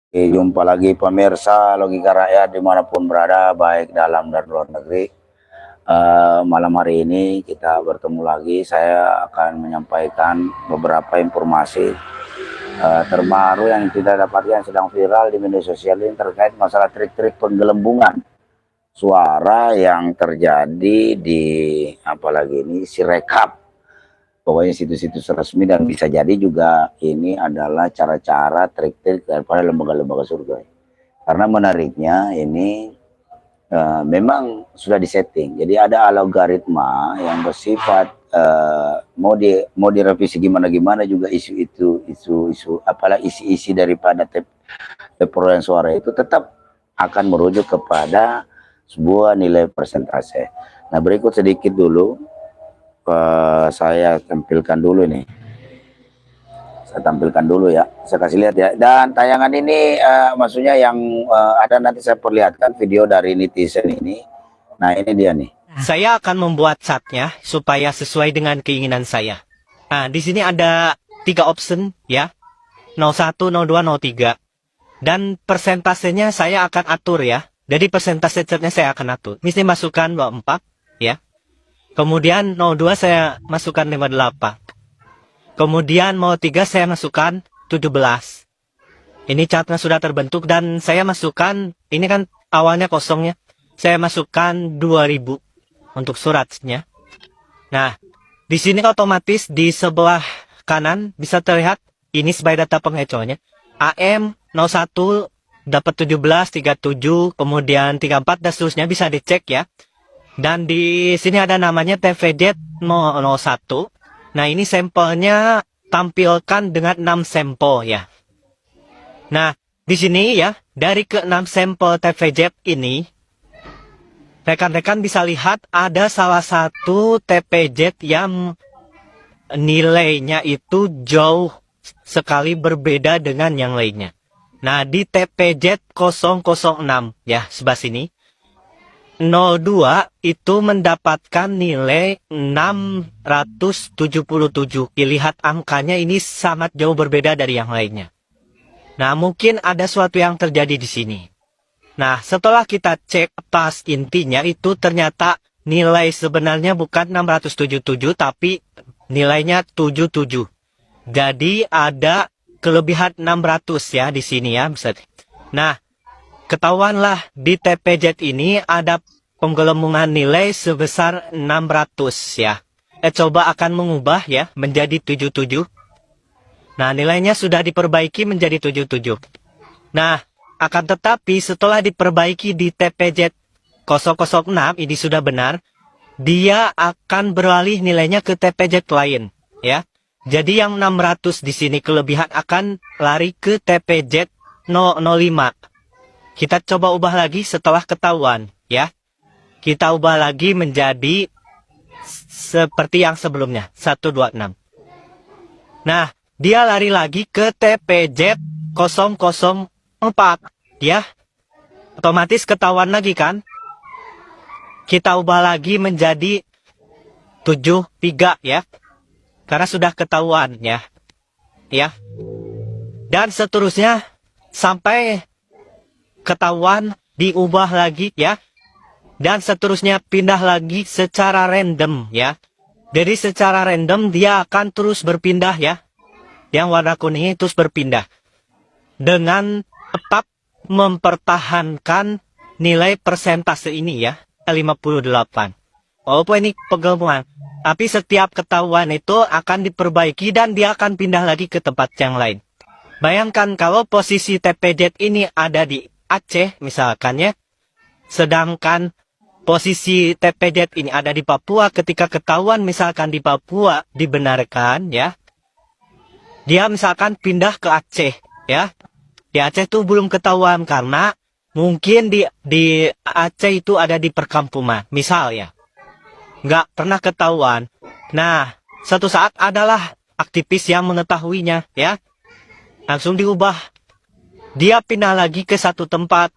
Jumpa lagi pemirsa Logika Rakyat dimanapun berada, baik dalam dan luar negeri. Malam hari ini kita bertemu lagi. Saya akan menyampaikan beberapa informasi terbaru yang kita dapatkan sedang viral di media sosial ini terkait masalah trik-trik penggelembungan suara yang terjadi di apalagi ini Sirekap. Pokoknya situs-situs resmi, dan bisa jadi juga ini adalah cara-cara trik-trik daripada lembaga-lembaga survei. Karena menariknya ini memang sudah disetting. Jadi ada algoritma yang bersifat mau direvisi gimana juga isu apalah isi daripada perolehan suara itu tetap akan merujuk kepada sebuah nilai persentase. Nah, berikut sedikit dulu saya tampilkan dulu nih. Saya tampilkan dulu ya. Saya kasih lihat ya. Dan tayangan ini maksudnya yang ada nanti saya perlihatkan video dari netizen ini. Nah, ini dia nih. Saya akan membuat chartnya supaya sesuai dengan keinginan saya. Nah, di sini ada 3 option ya. 01, 02, 03. Dan persentasenya saya akan atur ya. Jadi persentase chartnya saya akan atur. Misalnya masukkan 24 ya. Kemudian 02 saya masukkan 58. Kemudian 03 saya masukkan 17. Ini chartnya sudah terbentuk dan saya masukkan, ini kan awalnya kosongnya. Saya masukkan 2000 untuk suratnya. Nah, di sini otomatis di sebelah kanan bisa terlihat ini sebagai data pengecohnya. AM 01 dapat 17, 37, kemudian 34 dan seterusnya bisa dicek ya. Dan di sini ada namanya TVZ 001. Nah, ini sampelnya tampilkan dengan 6 sampel ya. Nah, di sini ya, dari ke-6 sampel TVZ ini, rekan-rekan bisa lihat ada salah satu TPZ yang nilainya itu jauh sekali berbeda dengan yang lainnya. Nah, di TPZ 006 ya, sebelah sini. 02 itu mendapatkan nilai 677. Lihat angkanya ini sangat jauh berbeda dari yang lainnya. Nah, mungkin ada sesuatu yang terjadi di sini. Nah, setelah kita cek pas intinya itu ternyata nilai sebenarnya bukan 677 tapi nilainya 77. Jadi ada kelebihan 600 ya di sini ya. Nah, ketahuanlah di TPZ ini ada penggelembungan nilai sebesar 600 ya. Coba akan mengubah ya menjadi 77. Nah, nilainya sudah diperbaiki menjadi 77. Nah, akan tetapi setelah diperbaiki di TPZ 006 ini sudah benar, dia akan beralih nilainya ke TPZ lain ya. Jadi yang 600 di sini kelebihan akan lari ke TPZ 005. Kita coba ubah lagi setelah ketahuan, ya. Kita ubah lagi menjadi seperti yang sebelumnya, 126. Nah, dia lari lagi ke TPZ 004, ya. Otomatis ketahuan lagi kan? Kita ubah lagi menjadi 73, ya. Karena sudah ketahuan, ya. Ya. Dan seterusnya sampai ketahuan diubah lagi ya, dan seterusnya pindah lagi secara random ya. Jadi secara random dia akan terus berpindah ya, yang warna kuning terus berpindah dengan tetap mempertahankan nilai persentase ini ya, 58. Walaupun ini penggabungan, tapi setiap ketahuan itu akan diperbaiki dan dia akan pindah lagi ke tempat yang lain. Bayangkan kalau posisi TPZ ini ada di Aceh misalkan ya, sedangkan posisi TPZ ini ada di Papua. Ketika ketahuan misalkan di Papua dibenarkan ya, dia misalkan pindah ke Aceh ya. Di Aceh itu belum ketahuan karena mungkin di Aceh itu ada di perkampungan misal ya, nggak pernah ketahuan. Nah, suatu saat adalah aktivis yang mengetahuinya ya, langsung diubah. Dia pindah lagi ke satu tempat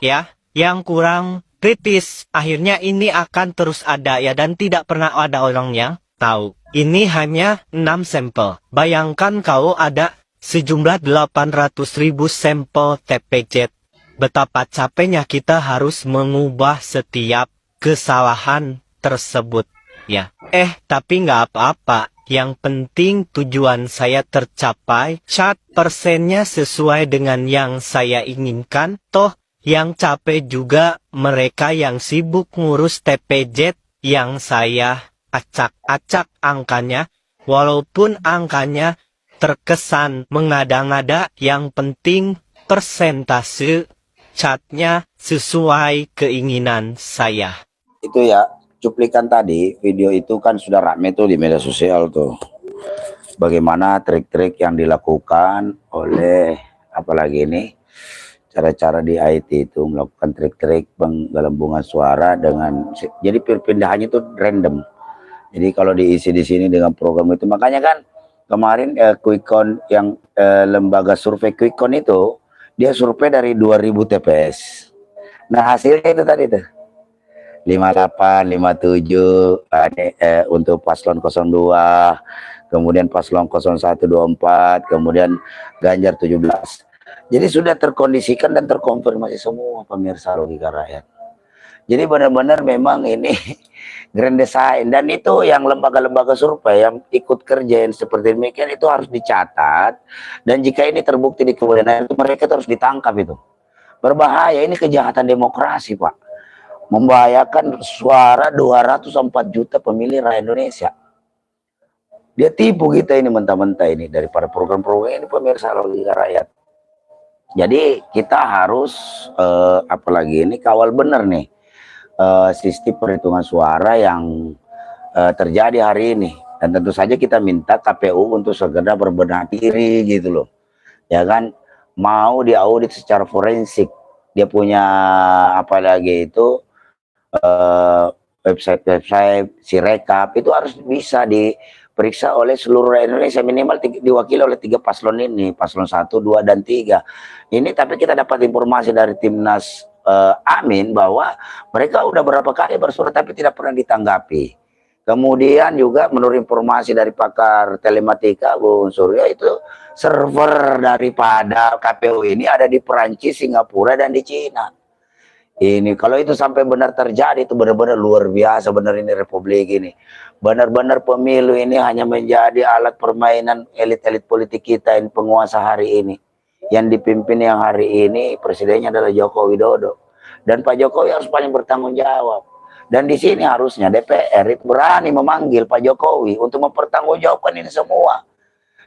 ya yang kurang kritis. Akhirnya ini akan terus ada ya, dan tidak pernah ada orang yang tahu. Ini hanya 6 sampel. Bayangkan kalau ada sejumlah 800.000 sampel TPZ. Betapa capeknya kita harus mengubah setiap kesalahan tersebut. Ya, tapi nggak apa-apa. Yang penting tujuan saya tercapai, cat persennya sesuai dengan yang saya inginkan. Toh, yang capek juga mereka yang sibuk ngurus TPZ, yang saya acak-acak angkanya. Walaupun angkanya terkesan mengada-ngada, yang penting persentase catnya sesuai keinginan saya. Itu ya, cuplikan tadi, video itu kan sudah rame tuh di media sosial tuh. Bagaimana trik-trik yang dilakukan oleh, apalagi ini, cara-cara di IT itu melakukan trik-trik penggelembungan suara dengan, jadi perpindahannya itu random. Jadi kalau diisi di sini dengan program itu, makanya kan kemarin Quickcon yang lembaga survei Quickcon itu, dia survei dari 2000 TPS. Nah hasilnya itu tadi tuh 58, 57 untuk paslon 02, kemudian paslon 01, 24, kemudian Ganjar 17. Jadi sudah terkondisikan dan terkonfirmasi semua pemirsa Logika Rakyat. Jadi benar-benar memang ini grand design, dan itu yang lembaga-lembaga survei yang ikut kerjain seperti demikian itu harus dicatat, dan jika ini terbukti di kemudian hari itu mereka harus ditangkap. Itu berbahaya, ini kejahatan demokrasi Pak, membahayakan suara 204 juta pemilih rakyat Indonesia. Dia tipu kita ini mentah-mentah ini daripada program-program ini pemirsa Logika Rakyat. Jadi kita harus apalagi ini kawal bener nih sistem perhitungan suara yang terjadi hari ini, dan tentu saja kita minta KPU untuk segera berbenah diri gitu loh, ya kan, mau diaudit secara forensik. Dia punya apalagi itu website Sirekap itu harus bisa diperiksa oleh seluruh Indonesia, minimal diwakili oleh 3 paslon ini, paslon 1, 2, dan 3 ini. Tapi kita dapat informasi dari Timnas Amin bahwa mereka udah berapa kali bersurat tapi tidak pernah ditanggapi. Kemudian juga menurut informasi dari pakar telematika Bung Suryo, itu server daripada KPU ini ada di Perancis, Singapura, dan di Cina. Ini kalau itu sampai benar terjadi, itu benar-benar luar biasa benar ini republik ini. Benar-benar pemilu ini hanya menjadi alat permainan elit-elit politik kita, ini penguasa hari ini. Yang dipimpin yang hari ini presidennya adalah Joko Widodo, dan Pak Jokowi harus paling bertanggung jawab. Dan di sini harusnya DPR itu berani memanggil Pak Jokowi untuk mempertanggungjawabkan ini semua,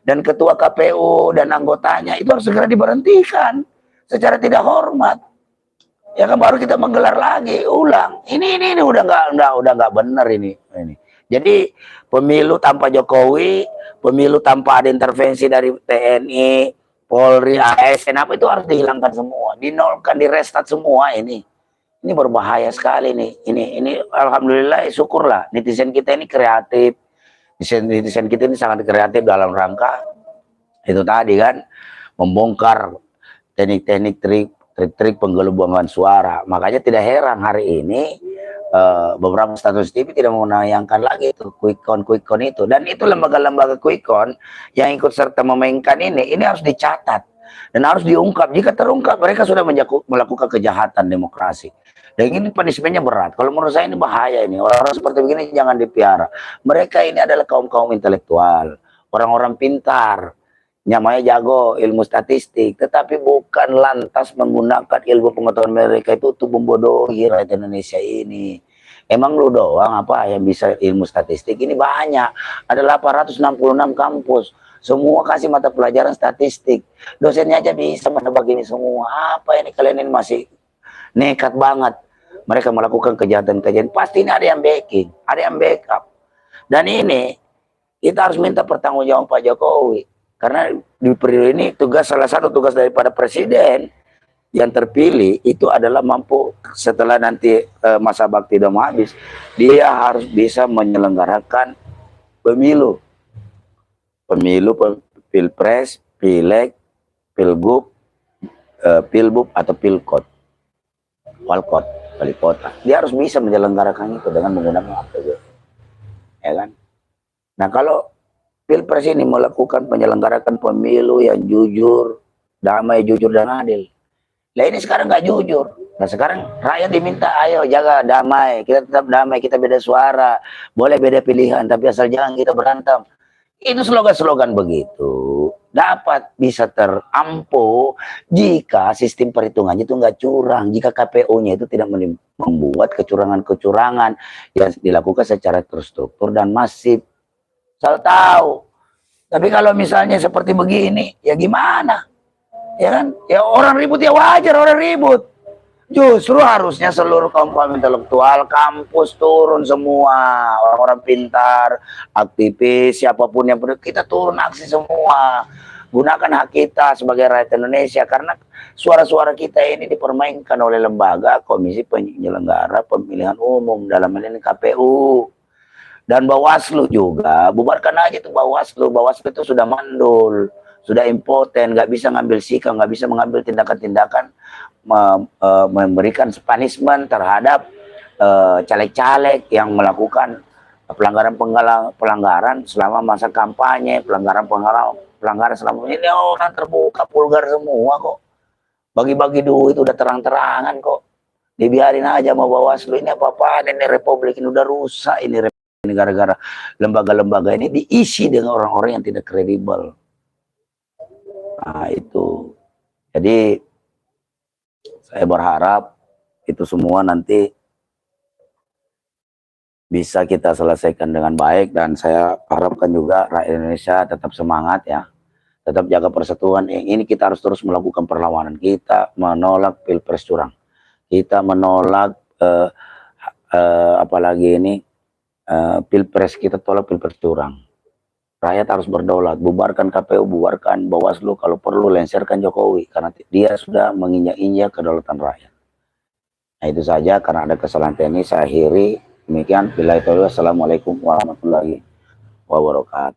dan ketua KPU dan anggotanya itu harus segera diberhentikan secara tidak hormat. Ya kan, baru kita menggelar lagi ulang. Ini udah nggak benar ini. Jadi pemilu tanpa Jokowi, pemilu tanpa ada intervensi dari TNI, Polri, ASN, apa itu harus dihilangkan semua, dinolkan, direstart semua ini. Ini berbahaya sekali nih. Ini alhamdulillah, syukurlah netizen kita ini kreatif. Netizen kita ini sangat kreatif dalam rangka itu tadi kan, membongkar teknik-teknik trik penggelembungan suara. Makanya tidak heran hari ini beberapa stasiun TV tidak menayangkan lagi itu Quickcon itu, dan itu lembaga-lembaga Quickcon yang ikut serta memainkan ini harus dicatat dan harus diungkap. Jika terungkap mereka sudah melakukan kejahatan demokrasi, dan ini punishmentnya berat. Kalau menurut saya ini bahaya, ini orang-orang seperti begini jangan dipiara. Mereka ini adalah kaum intelektual, orang-orang pintar, namanya jago ilmu statistik, tetapi bukan lantas menggunakan ilmu pengetahuan mereka itu untuk membodohi rakyat Indonesia ini. Emang lu doang apa yang bisa ilmu statistik? Ini banyak, ada 866 kampus, semua kasih mata pelajaran statistik. Dosennya aja bisa menebak ini semua. Apa ini kalian ini masih nekat banget. Mereka melakukan kejahatan-kejahatan, pasti ini ada yang backing, ada yang backup. Dan ini kita harus minta pertanggungjawaban Pak Jokowi. Karena di periode ini salah satu tugas daripada presiden yang terpilih itu adalah mampu setelah nanti masa bakti sudah habis, dia harus bisa menyelenggarakan pemilu, pilpres, pileg, pilgub, pilbub atau pilkot, walkot, wali kota. Dia harus bisa menyelenggarakan itu dengan menggunakan APBN, ya kan? Nah kalau Pilpres ini melakukan penyelenggarakan pemilu yang jujur, damai, jujur dan adil. Nah ini sekarang nggak jujur. Nah sekarang rakyat diminta, ayo jaga damai, kita tetap damai, kita beda suara, boleh beda pilihan, tapi asal jangan kita berantem. Itu slogan-slogan begitu dapat bisa terampuh jika sistem perhitungannya itu nggak curang, jika KPU-nya itu tidak membuat kecurangan-kecurangan yang dilakukan secara terstruktur dan masif. Saya tahu. Tapi kalau misalnya seperti begini, ya gimana? Ya kan? Ya orang ribut ya wajar orang ribut. Justru harusnya seluruh kaum intelektual kampus turun semua, orang-orang pintar, aktivis, siapapun yang perlu, kita turun aksi semua. Gunakan hak kita sebagai rakyat Indonesia, karena suara-suara kita ini dipermainkan oleh lembaga Komisi Penyelenggara Pemilihan Umum, dalam hal ini KPU. Dan Bawaslu juga, bubarkan aja tuh Bawaslu. Bawaslu itu sudah mandul, sudah impoten, nggak bisa ngambil sikap, nggak bisa mengambil tindakan-tindakan memberikan punishment terhadap caleg-caleg yang melakukan pelanggaran selama masa kampanye, pelanggaran selama ini orang terbuka, vulgar semua kok. Bagi-bagi duit udah terang-terangan kok. Dibiarin aja mau Bawaslu, ini apa-apaan, ini republik ini udah rusak, ini gara-gara lembaga-lembaga ini diisi dengan orang-orang yang tidak kredibel. Nah itu. Jadi saya berharap itu semua nanti bisa kita selesaikan dengan baik, dan saya harapkan juga rakyat Indonesia tetap semangat ya, tetap jaga persatuan. Ini kita harus terus melakukan perlawanan. Kita menolak pilpres curang, kita menolak apalagi ini pilpres, kita tolak pilpres curang. Rakyat harus berdaulat, bubarkan KPU, bubarkan Bawaslu, kalau perlu lengserkan Jokowi, karena dia sudah menginjak-injak kedaulatan rakyat. Nah itu saja, karena ada kesalahan teknis saya akhiri. Demikian, billahi taufiq, assalamualaikum warahmatullahi wabarakatuh.